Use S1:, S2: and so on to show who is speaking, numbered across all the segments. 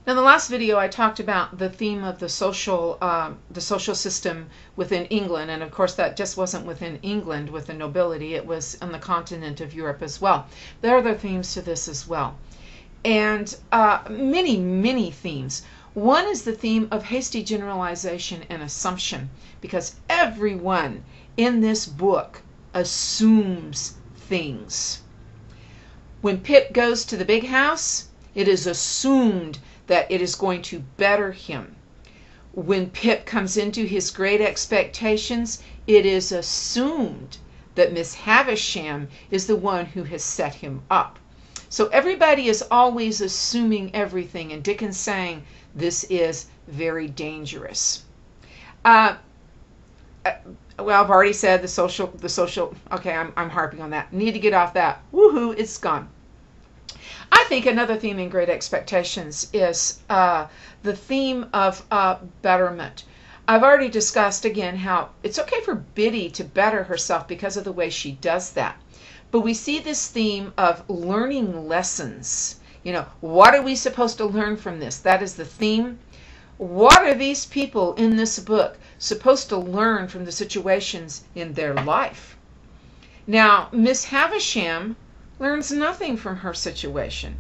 S1: Now, in the last video, I talked about the theme of the social system within England, and of course, that just wasn't within England with the nobility; it was on the continent of Europe as well. There are other themes to this as well, and many themes. One is the theme of hasty generalization and assumption, because everyone in this book assumes things. When Pip goes to the big house, it is assumed that it is going to better him. When Pip comes into his great expectations, it is assumed that Miss Havisham is the one who has set him up. So everybody is always assuming everything, and Dickens saying this is very dangerous. Well, I've already said the social. Okay, I'm harping on that. Need to get off that. Woohoo! It's gone. I think another theme in Great Expectations is the theme of betterment. I've already discussed again how it's okay for Biddy to better herself because of the way she does that. But we see this theme of learning lessons. You know, what are we supposed to learn from this? That is the theme. What are these people in this book supposed to learn from the situations in their life? Now, Miss Havisham learns nothing from her situation.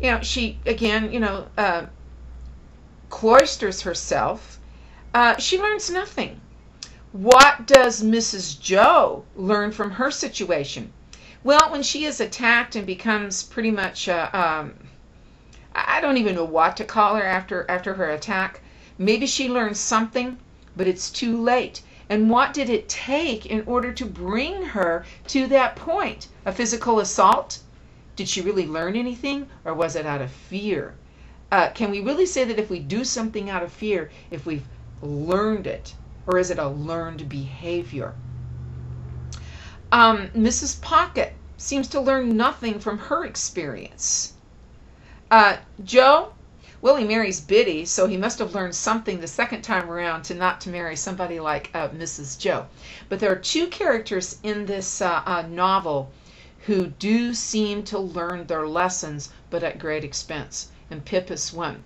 S1: You know, she, again, cloisters herself. She learns nothing. What does Mrs. Joe learn from her situation? Well, when she is attacked and becomes pretty much, I don't even know what to call her after her attack. Maybe she learns something, but it's too late. And what did it take in order to bring her to that point? A physical assault? Did she really learn anything, or was it out of fear? Can we really say that if we do something out of fear, if we've learned it, or is it a learned behavior? Mrs. Pocket seems to learn nothing from her experience. Joe? Well, he marries Biddy, so he must have learned something the second time around to not to marry somebody like Mrs. Joe. But there are two characters in this novel who do seem to learn their lessons, but at great expense, and Pip is one.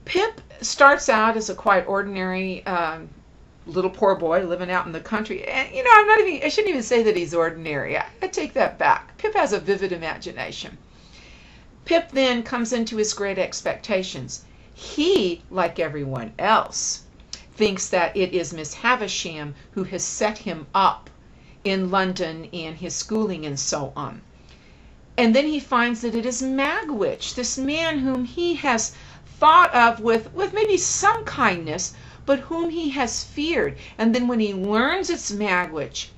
S1: Pip starts out as a quite ordinary little poor boy living out in the country, and I shouldn't even say that he's ordinary. I take that back. Pip has a vivid imagination. Pip then comes into his great expectations. He, like everyone else, thinks that it is Miss Havisham who has set him up in London in his schooling and so on. And then he finds that it is Magwitch, this man whom he has thought of with maybe some kindness, but whom he has feared. And then when he learns it's Magwitch,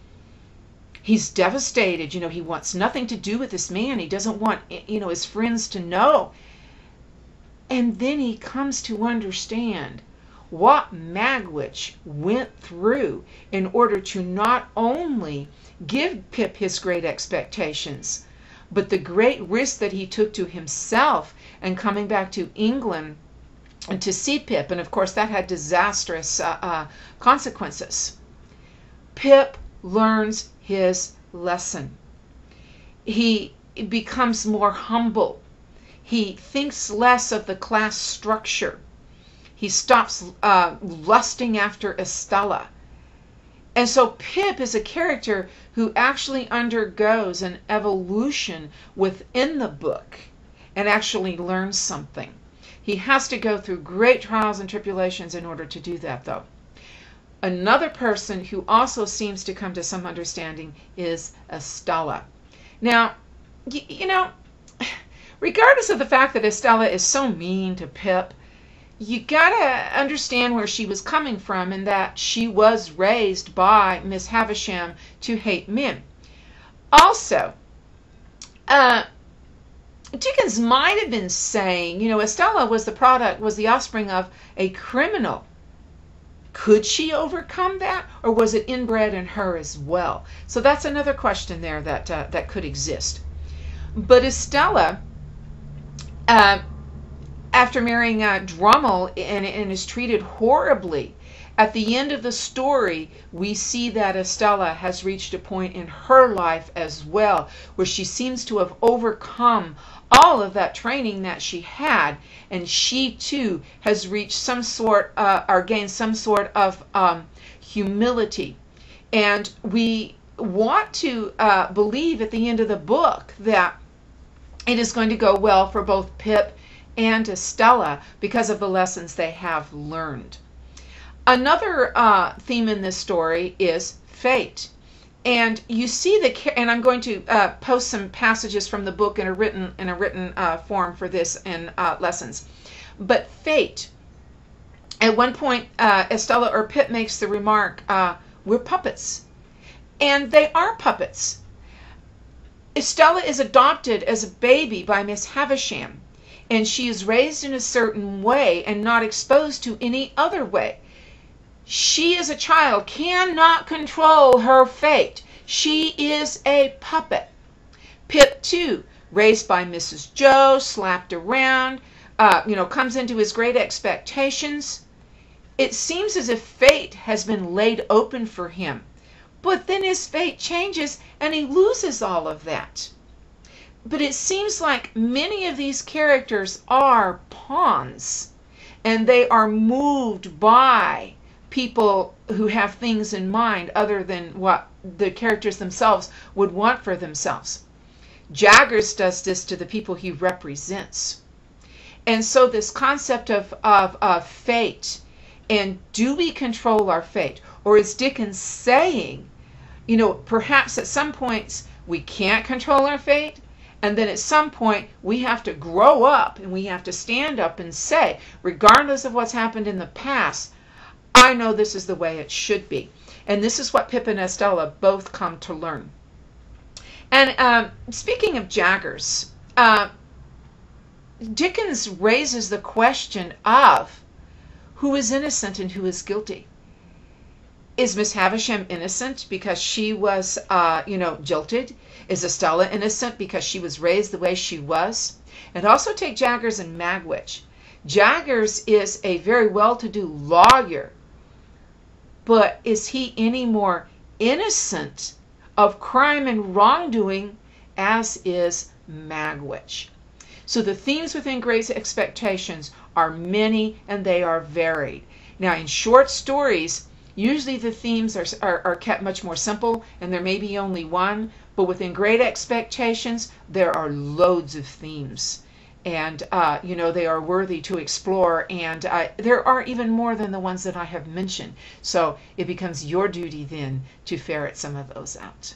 S1: he's devastated. He wants nothing to do with this man. He doesn't want, his friends to know. And then he comes to understand what Magwitch went through in order to not only give Pip his great expectations, but the great risk that he took to himself and coming back to England and to see Pip. And of course that had disastrous consequences. Pip learns his lesson. He becomes more humble. He thinks less of the class structure. He stops lusting after Estella. And so Pip is a character who actually undergoes an evolution within the book and actually learns something. He has to go through great trials and tribulations in order to do that, though. Another person who also seems to come to some understanding is Estella. Now, regardless of the fact that Estella is so mean to Pip, you gotta understand where she was coming from, and that she was raised by Miss Havisham to hate men. Also, Dickens might have been saying, Estella was the offspring of a criminal. Could she overcome that, or was it inbred in her as well? So that's another question there that could exist. But Estella, after marrying Drummle and is treated horribly, at the end of the story, we see that Estella has reached a point in her life as well where she seems to have overcome all of that training that she had, and she too has reached some sort or gained some sort of humility. And we want to believe at the end of the book that it is going to go well for both Pip and Estella because of the lessons they have learned. Another theme in this story is fate. And you see and I'm going to post some passages from the book in a written form for this in lessons. But fate. At one point, Estella or Pip makes the remark, "We're puppets," and they are puppets. Estella is adopted as a baby by Miss Havisham, and she is raised in a certain way and not exposed to any other way. She, as a child, cannot control her fate. She is a puppet. Pip, too, raised by Mrs. Joe, slapped around, comes into his great expectations. It seems as if fate has been laid open for him. But then his fate changes and he loses all of that. But it seems like many of these characters are pawns, and they are moved by people who have things in mind other than what the characters themselves would want for themselves. Jaggers does this to the people he represents. And so this concept of fate, and do we control our fate? Or is Dickens saying, perhaps at some points we can't control our fate, and then at some point we have to grow up and we have to stand up and say, regardless of what's happened in the past, I know this is the way it should be. And this is what Pip and Estella both come to learn. And speaking of Jaggers, Dickens raises the question of who is innocent and who is guilty. Is Miss Havisham innocent because she was, jilted? Is Estella innocent because she was raised the way she was? And also take Jaggers and Magwitch. Jaggers is a very well-to-do lawyer, but is he any more innocent of crime and wrongdoing as is Magwitch? So the themes within Great Expectations are many and they are varied. Now in short stories, usually the themes are kept much more simple and there may be only one, but within Great Expectations there are loads of themes. And, they are worthy to explore, and there are even more than the ones that I have mentioned. So it becomes your duty then to ferret some of those out.